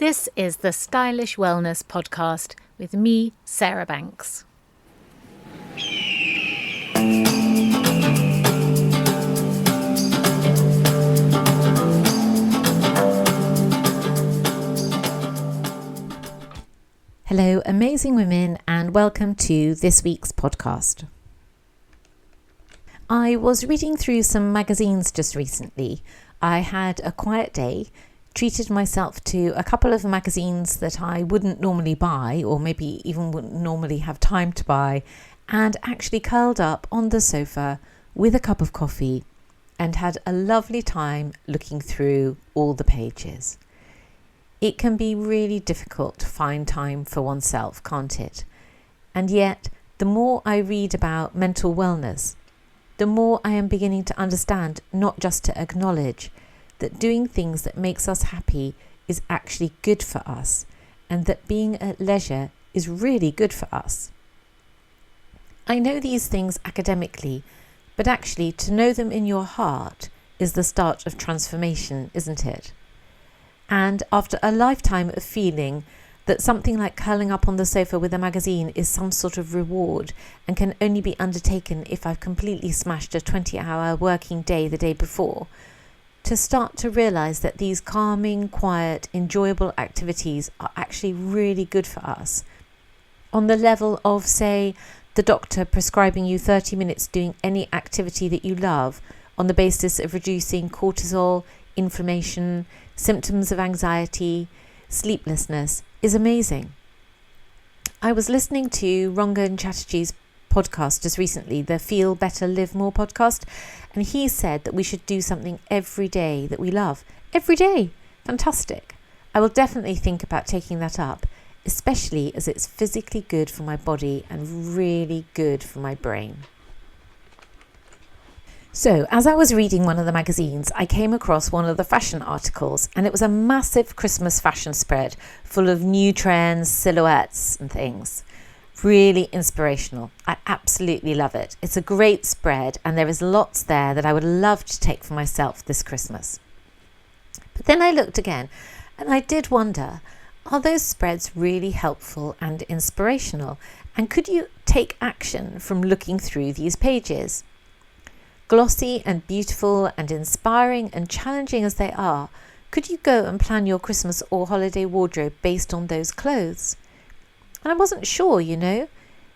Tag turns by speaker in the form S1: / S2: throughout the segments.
S1: This is the Stylish Wellness Podcast with me, Sarah Banks. Hello, amazing women, and welcome to this week's podcast. I was reading through some magazines just recently. I had a quiet day, treated myself to a couple of magazines that I wouldn't normally buy, or maybe even wouldn't normally have time to buy, and actually curled up on the sofa with a cup of coffee and had a lovely time looking through all the pages. It can be really difficult to find time for oneself, can't it? And yet, the more I read about mental wellness, the more I am beginning to understand, not just to acknowledge, that doing things that makes us happy is actually good for us, and that being at leisure is really good for us. I know these things academically, but actually to know them in your heart is the start of transformation, isn't it? And after a lifetime of feeling that something like curling up on the sofa with a magazine is some sort of reward and can only be undertaken if I've completely smashed a 20-hour working day the day before, to start to realise that these calming, quiet, enjoyable activities are actually really good for us. On the level of, say, the doctor prescribing you 30 minutes doing any activity that you love on the basis of reducing cortisol, inflammation, symptoms of anxiety, sleeplessness is amazing. I was listening to Rangan Chatterjee's podcast just recently, the Feel Better, Live More podcast, and he said that we should do something every day that we love. Every day! Fantastic. I will definitely think about taking that up, especially as it's physically good for my body and really good for my brain. So, as I was reading one of the magazines, I came across one of the fashion articles, and it was a massive Christmas fashion spread full of new trends, silhouettes and things. Really inspirational. I absolutely love it. It's a great spread, and there is lots there that I would love to take for myself this Christmas. But then I looked again, and I did wonder, are those spreads really helpful and inspirational? And could you take action from looking through these pages? Glossy and beautiful and inspiring and challenging as they are, could you go and plan your Christmas or holiday wardrobe based on those clothes? And I wasn't sure, you know.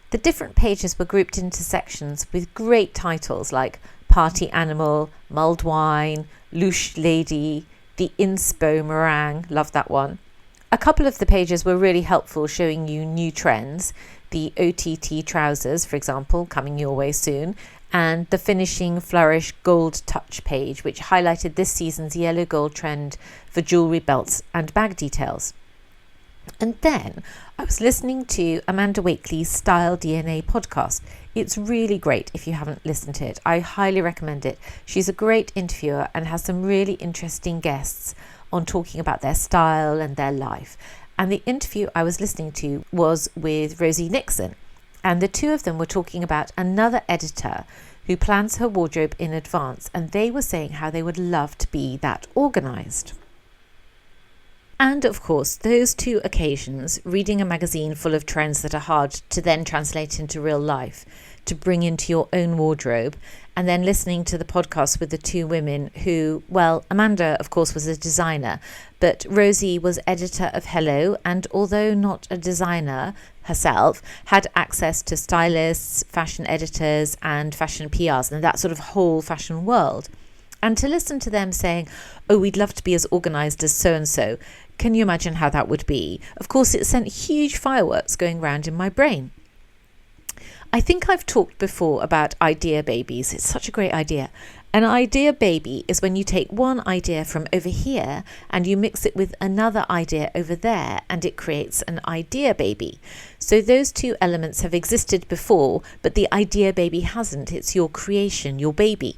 S1: The different pages were grouped into sections with great titles like Party Animal, Mulled Wine, Louche Lady, The Inspo Meringue, love that one. A couple of the pages were really helpful, showing you new trends. The OTT trousers, for example, coming your way soon, and the Finishing Flourish Gold Touch page, which highlighted this season's yellow gold trend for jewellery, belts and bag details. And then I was listening to Amanda Wakely's Style DNA podcast. It's really great if you haven't listened to it. I highly recommend it. She's a great interviewer and has some really interesting guests on talking about their style and their life. And the interview I was listening to was with Rosie Nixon. And the two of them were talking about another editor who plans her wardrobe in advance. And they were saying how they would love to be that organised. And of course, those two occasions, reading a magazine full of trends that are hard to then translate into real life, to bring into your own wardrobe, and then listening to the podcast with the two women who, well, Amanda, of course, was a designer, but Rosie was editor of Hello, and although not a designer herself, had access to stylists, fashion editors, and fashion PRs, and that sort of whole fashion world. And to listen to them saying, oh, we'd love to be as organised as so-and-so, can you imagine how that would be? Of course, it sent huge fireworks going round in my brain. I think I've talked before about idea babies. It's such a great idea. An idea baby is when you take one idea from over here and you mix it with another idea over there, and it creates an idea baby. So those two elements have existed before, but the idea baby hasn't. It's your creation, your baby.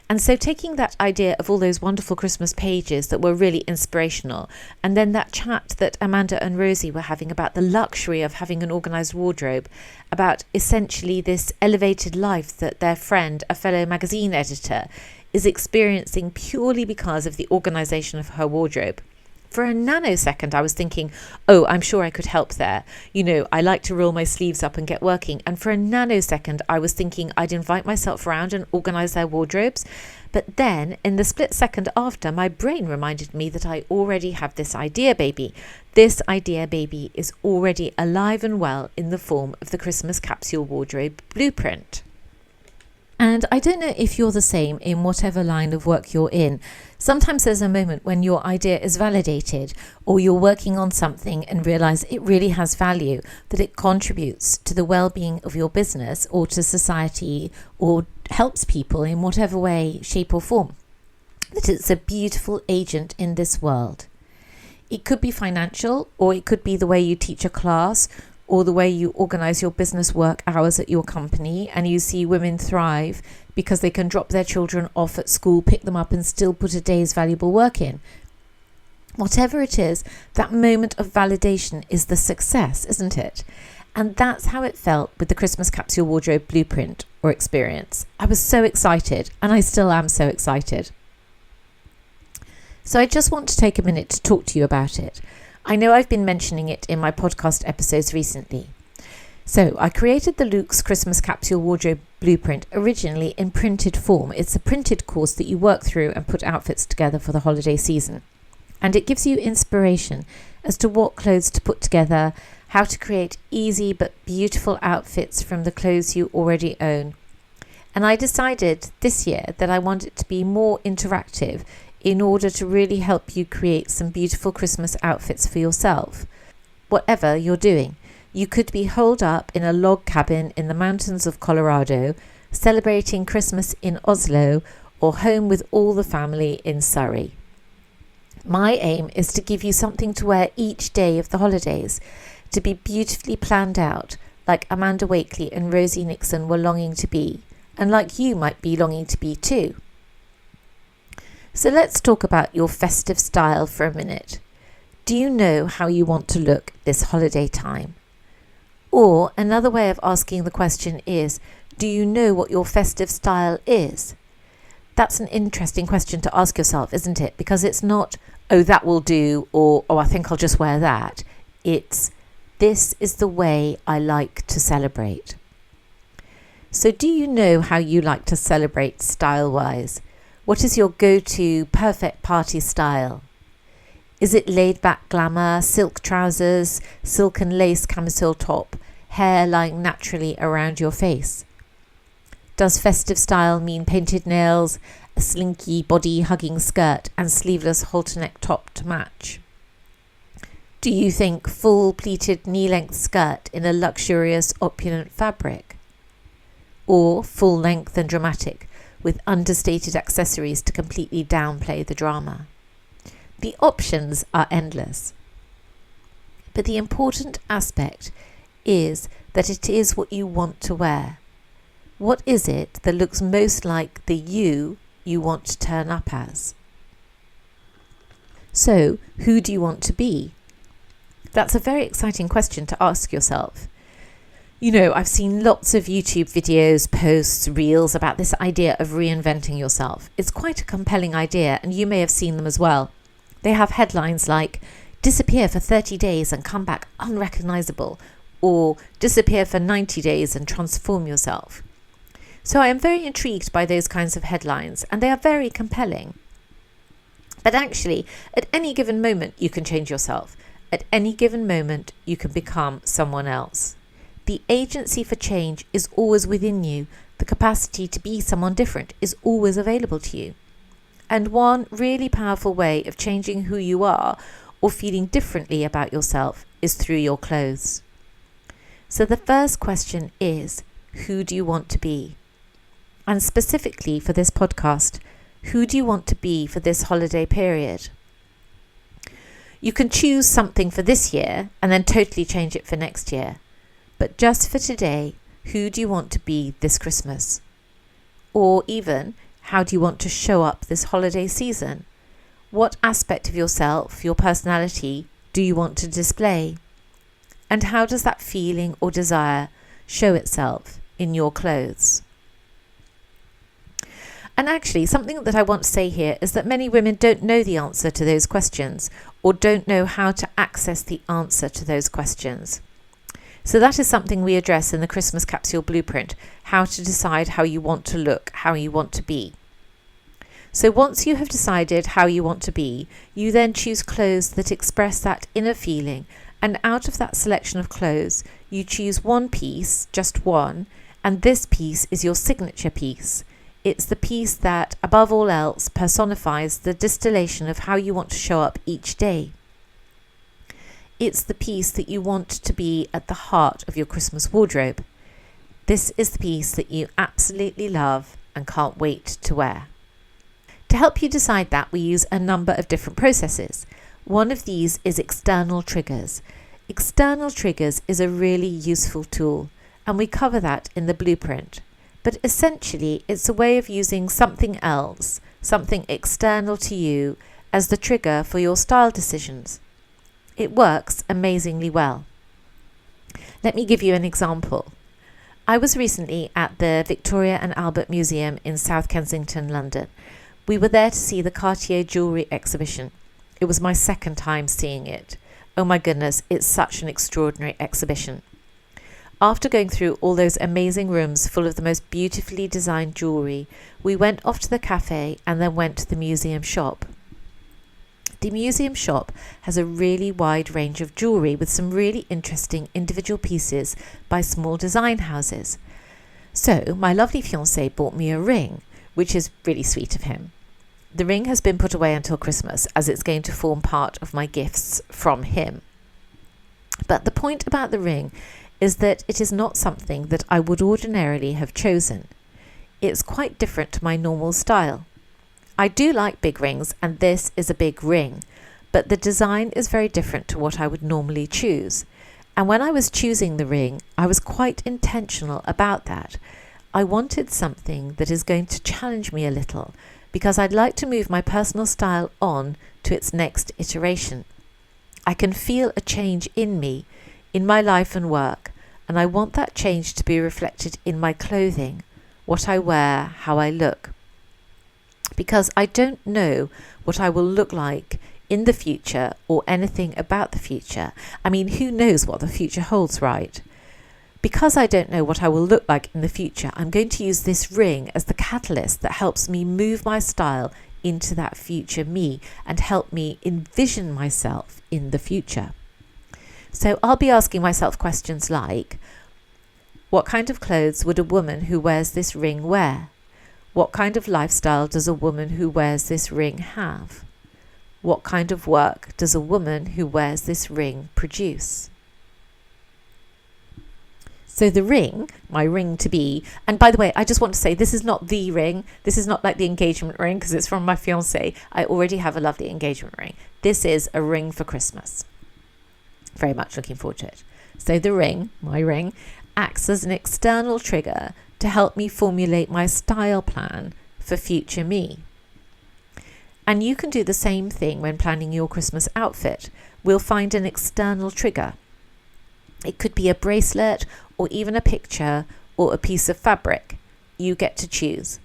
S1: And so taking that idea of all those wonderful Christmas pages that were really inspirational, and then that chat that Amanda and Rosie were having about the luxury of having an organised wardrobe, about essentially this elevated life that their friend, a fellow magazine editor, is experiencing purely because of the organisation of her wardrobe. for a nanosecond, I was thinking, oh, I'm sure I could help there. I like to roll my sleeves up and get working. And for a nanosecond, I was thinking I'd invite myself around and organise their wardrobes. But then, in the split second after, my brain reminded me that I already have this idea baby. This idea baby is already alive and well in the form of the Christmas capsule wardrobe blueprint. And I don't know if you're the same in whatever line of work you're in. Sometimes there's a moment when your idea is validated, or you're working on something and realise it really has value, that it contributes to the well-being of your business or to society, or helps people in whatever way, shape or form. That it's a beautiful agent in this world. It could be financial, or it could be the way you teach a class, or the way you organise your business work hours at your company, and you see women thrive because they can drop their children off at school, pick them up and still put a day's valuable work in. Whatever it is, that moment of validation is the success, isn't it? And that's how it felt with the Christmas capsule wardrobe blueprint or experience. I was so excited, and I still am so excited. So I just want to take a minute to talk to you about it. I know I've been mentioning it in my podcast episodes recently. So I created the Luke's Christmas Capsule Wardrobe Blueprint originally in printed form. It's a printed course that you work through and put outfits together for the holiday season. And it gives you inspiration as to what clothes to put together, how to create easy but beautiful outfits from the clothes you already own. And I decided this year that I want it to be more interactive in order to really help you create some beautiful Christmas outfits for yourself. Whatever you're doing, you could be holed up in a log cabin in the mountains of Colorado, celebrating Christmas in Oslo, or home with all the family in Surrey. My aim is to give you something to wear each day of the holidays, to be beautifully planned out, like Amanda Wakely and Rosie Nixon were longing to be, and like you might be longing to be too. So let's talk about your festive style for a minute. Do you know how you want to look this holiday time? Or another way of asking the question is, do you know what your festive style is? That's an interesting question to ask yourself, isn't it? Because it's not, oh, that will do, or, oh, I think I'll just wear that. It's, this is the way I like to celebrate. So do you know how you like to celebrate style-wise? What is your go-to perfect party style? Is it laid-back glamour, silk trousers, silk and lace camisole top, hair lying naturally around your face? Does festive style mean painted nails, a slinky body-hugging skirt and sleeveless halter-neck top to match? Do you think full pleated knee-length skirt in a luxurious opulent fabric? Or full length and dramatic, with understated accessories to completely downplay the drama? The options are endless. But the important aspect is that it is what you want to wear. What is it that looks most like the you want to turn up as? So, who do you want to be? That's a very exciting question to ask yourself. I've seen lots of YouTube videos, posts, reels about this idea of reinventing yourself. It's quite a compelling idea, and you may have seen them as well. They have headlines like, disappear for 30 days and come back unrecognizable, or disappear for 90 days and transform yourself. So I am very intrigued by those kinds of headlines, and they are very compelling. But actually, at any given moment, you can change yourself. At any given moment, you can become someone else. The agency for change is always within you. The capacity to be someone different is always available to you. And one really powerful way of changing who you are or feeling differently about yourself is through your clothes. So the first question is, who do you want to be? And specifically for this podcast, who do you want to be for this holiday period? You can choose something for this year and then totally change it for next year. But just for today, who do you want to be this Christmas? Or even, how do you want to show up this holiday season? What aspect of yourself, your personality, do you want to display? And how does that feeling or desire show itself in your clothes? And actually, something that I want to say here is that many women don't know the answer to those questions, or don't know how to access the answer to those questions. So that is something we address in the Christmas Capsule Blueprint, how to decide how you want to look, how you want to be. So once you have decided how you want to be, you then choose clothes that express that inner feeling, and out of that selection of clothes, you choose one piece, just one, and this piece is your signature piece. It's the piece that, above all else, personifies the distillation of how you want to show up each day. It's the piece that you want to be at the heart of your Christmas wardrobe. This is the piece that you absolutely love and can't wait to wear. To help you decide that, we use a number of different processes. One of these is external triggers. External triggers is a really useful tool, and we cover that in the blueprint. But essentially, it's a way of using something else, something external to you, as the trigger for your style decisions. It works amazingly well. Let me give you an example. I was recently at the Victoria and Albert Museum in South Kensington, London. We were there to see the Cartier jewellery exhibition. It was my second time seeing it. Oh my goodness, it's such an extraordinary exhibition. After going through all those amazing rooms full of the most beautifully designed jewellery, we went off to the cafe and then went to the museum shop. The museum shop has a really wide range of jewellery with some really interesting individual pieces by small design houses. So my lovely fiancé bought me a ring, which is really sweet of him. The ring has been put away until Christmas, as it's going to form part of my gifts from him. But the point about the ring is that it is not something that I would ordinarily have chosen. It's quite different to my normal style. I do like big rings, and this is a big ring, but the design is very different to what I would normally choose. And when I was choosing the ring, I was quite intentional about that. I wanted something that is going to challenge me a little, because I'd like to move my personal style on to its next iteration. I can feel a change in me, in my life and work, and I want that change to be reflected in my clothing, what I wear, how I look. Because I don't know what I will look like in the future or anything about the future. I mean, who knows what the future holds, right? Because I don't know what I will look like in the future, I'm going to use this ring as the catalyst that helps me move my style into that future me and help me envision myself in the future. So I'll be asking myself questions like, what kind of clothes would a woman who wears this ring wear? What kind of lifestyle does a woman who wears this ring have? What kind of work does a woman who wears this ring produce? So the ring, my ring to be, and by the way, I just want to say this is not the ring. This is not like the engagement ring because it's from my fiancé. I already have a lovely engagement ring. This is a ring for Christmas. Very much looking forward to it. So the ring, my ring, acts as an external trigger to help me formulate my style plan for future me. And you can do the same thing when planning your Christmas outfit. We'll find an external trigger. It could be a bracelet or even a picture or a piece of fabric. You get to choose.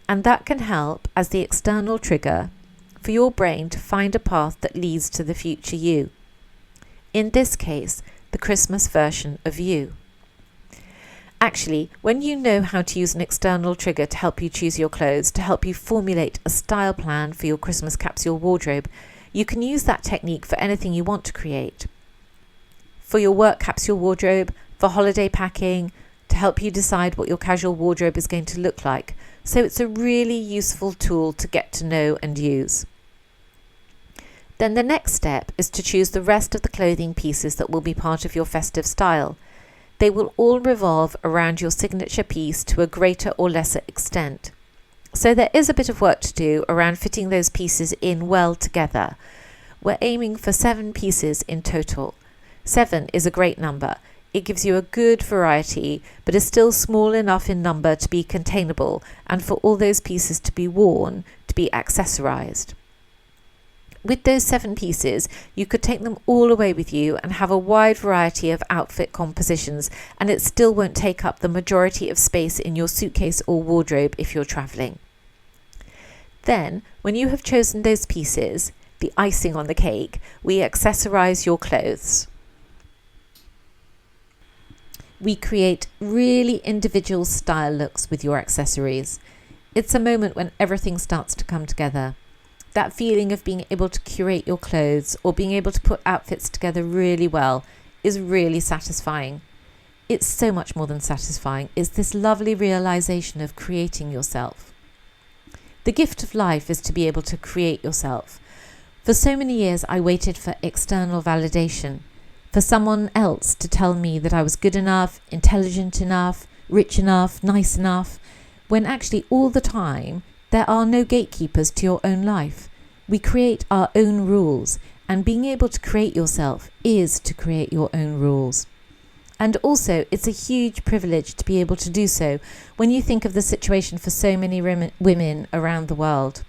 S1: And that can help as the external trigger for your brain to find a path that leads to the future you. In this case, the Christmas version of you. Actually, when you know how to use an external trigger to help you choose your clothes, to help you formulate a style plan for your Christmas capsule wardrobe, you can use that technique for anything you want to create. For your work capsule wardrobe, for holiday packing, to help you decide what your casual wardrobe is going to look like. So it's a really useful tool to get to know and use. Then the next step is to choose the rest of the clothing pieces that will be part of your festive style. They will all revolve around your signature piece to a greater or lesser extent. So there is a bit of work to do around fitting those pieces in well together. We're aiming for 7 pieces in total. 7 is a great number. It gives you a good variety, but is still small enough in number to be containable and for all those pieces to be worn, to be accessorized. With those 7 pieces, you could take them all away with you and have a wide variety of outfit compositions, and it still won't take up the majority of space in your suitcase or wardrobe if you're traveling. Then, when you have chosen those pieces, the icing on the cake, we accessorize your clothes. We create really individual style looks with your accessories. It's a moment when everything starts to come together. That feeling of being able to curate your clothes or being able to put outfits together really well is really satisfying. It's so much more than satisfying. It's this lovely realization of creating yourself. The gift of life is to be able to create yourself. For so many years, I waited for external validation, for someone else to tell me that I was good enough, intelligent enough, rich enough, nice enough, when actually all the time, there are no gatekeepers to your own life. We create our own rules, and being able to create yourself is to create your own rules. And also, it's a huge privilege to be able to do so when you think of the situation for so many women around the world.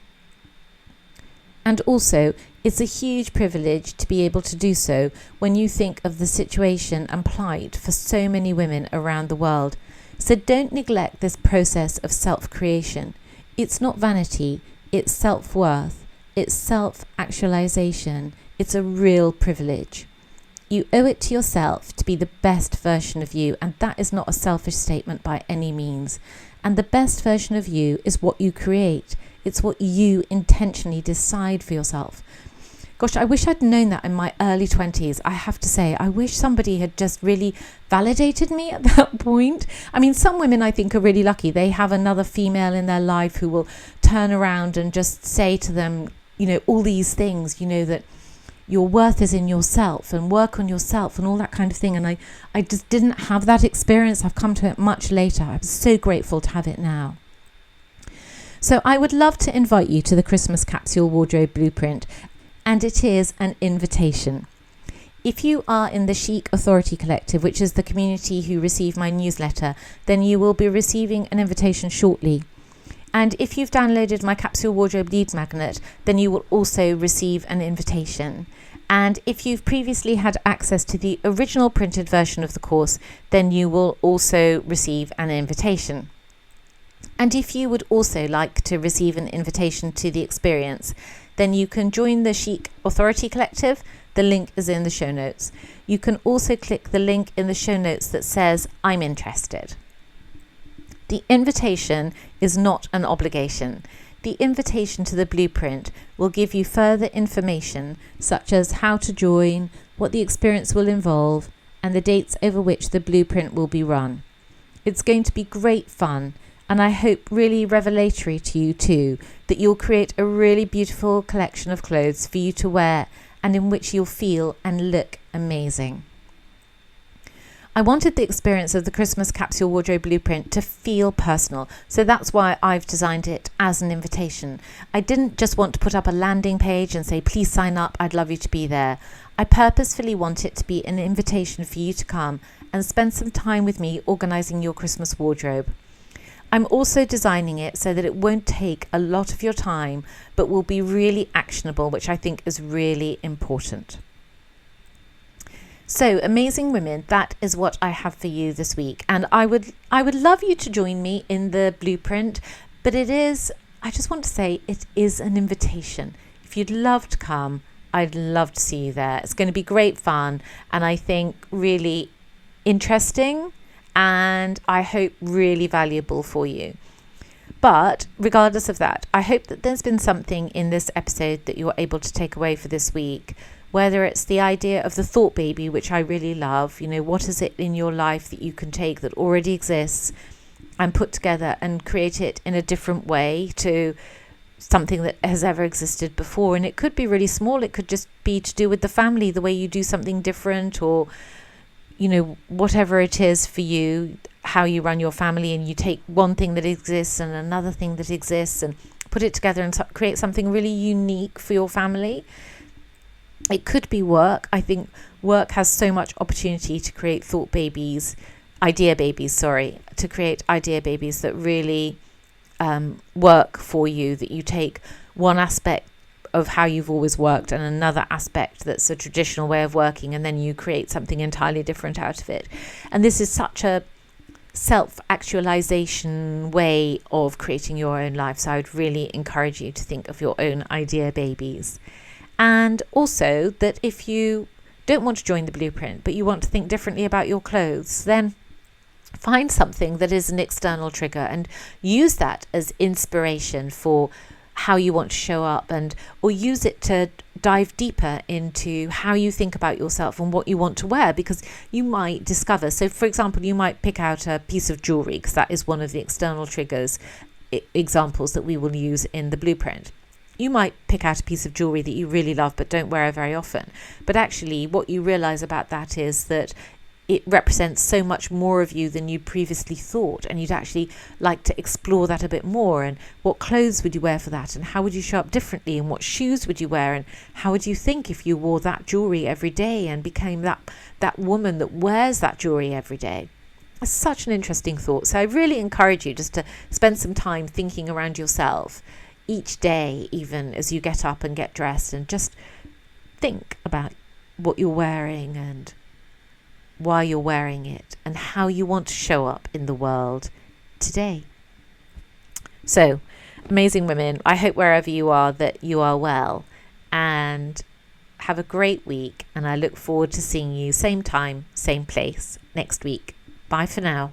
S1: And also, it's a huge privilege to be able to do so when you think of the situation and plight for so many women around the world. So don't neglect this process of self-creation. It's not vanity, it's self-worth, it's self-actualization. It's a real privilege. You owe it to yourself to be the best version of you, and that is not a selfish statement by any means. And the best version of you is what you create. It's what you intentionally decide for yourself. Gosh, I wish I'd known that in my early 20s. I have to say, I wish somebody had just really validated me at that point. I mean, some women I think are really lucky. They have another female in their life who will turn around and just say to them, all these things, that your worth is in yourself and work on yourself and all that kind of thing. And I just didn't have that experience. I've come to it much later. I'm so grateful to have it now. So I would love to invite you to the Christmas Capsule Wardrobe Blueprint, and it is an invitation. If you are in the Chic Authority Collective, which is the community who receive my newsletter, then you will be receiving an invitation shortly. And if you've downloaded my Capsule Wardrobe Leads Magnet, then you will also receive an invitation. And if you've previously had access to the original printed version of the course, then you will also receive an invitation. And if you would also like to receive an invitation to the experience, then you can join the Chic Authority Collective. The link is in the show notes. You can also click the link in the show notes that says, I'm interested. The invitation is not an obligation. The invitation to the blueprint will give you further information, such as how to join, what the experience will involve, and the dates over which the blueprint will be run. It's going to be great fun, and I hope really revelatory to you too, that you'll create a really beautiful collection of clothes for you to wear and in which you'll feel and look amazing. I wanted the experience of the Christmas Capsule Wardrobe Blueprint to feel personal, so that's why I've designed it as an invitation. I didn't just want to put up a landing page and say, please sign up, I'd love you to be there. I purposefully want it to be an invitation for you to come and spend some time with me organising your Christmas wardrobe. I'm also designing it so that it won't take a lot of your time, but will be really actionable, which I think is really important. So, amazing women, that is what I have for you this week. And I would love you to join me in the blueprint, but I just want to say it is an invitation. If you'd love to come, I'd love to see you there. It's going to be great fun, and I think really interesting, and I hope really valuable for you. But regardless of that, I hope that there's been something in this episode that you're able to take away for this week. Whether it's the idea of the thought baby, which I really love, what is it in your life that you can take that already exists and put together and create it in a different way to something that has ever existed before. And it could be really small. It could just be to do with the family, the way you do something different, or, whatever it is for you, how you run your family, and you take one thing that exists and another thing that exists and put it together and create something really unique for your family. It could be work. I think work has so much opportunity to create to create idea babies that really work for you, that you take one aspect of how you've always worked and another aspect that's a traditional way of working, and then you create something entirely different out of it. And this is such self-actualization way of creating your own life. So I would really encourage you to think of your own idea babies. And also that if you don't want to join the blueprint, but you want to think differently about your clothes, then find something that is an external trigger and use that as inspiration for how you want to show up, and or use it to dive deeper into how you think about yourself and what you want to wear, because you might discover. So for example, you might pick out a piece of jewelry, because that is one of the external triggers examples that we will use in the blueprint. You might pick out a piece of jewelry that you really love but don't wear it very often, but actually what you realize about that is that it represents so much more of you than you previously thought, and you'd actually like to explore that a bit more. And what clothes would you wear for that, and how would you show up differently, and what shoes would you wear, and how would you think if you wore that jewelry every day and became that woman that wears that jewelry every day? It's such an interesting thought. So I really encourage you just to spend some time thinking around yourself each day, even as you get up and get dressed, and just think about what you're wearing and why you're wearing it and how you want to show up in the world today. So, amazing women, I hope wherever you are that you are well, and have a great week, and I look forward to seeing you same time, same place next week. Bye for now.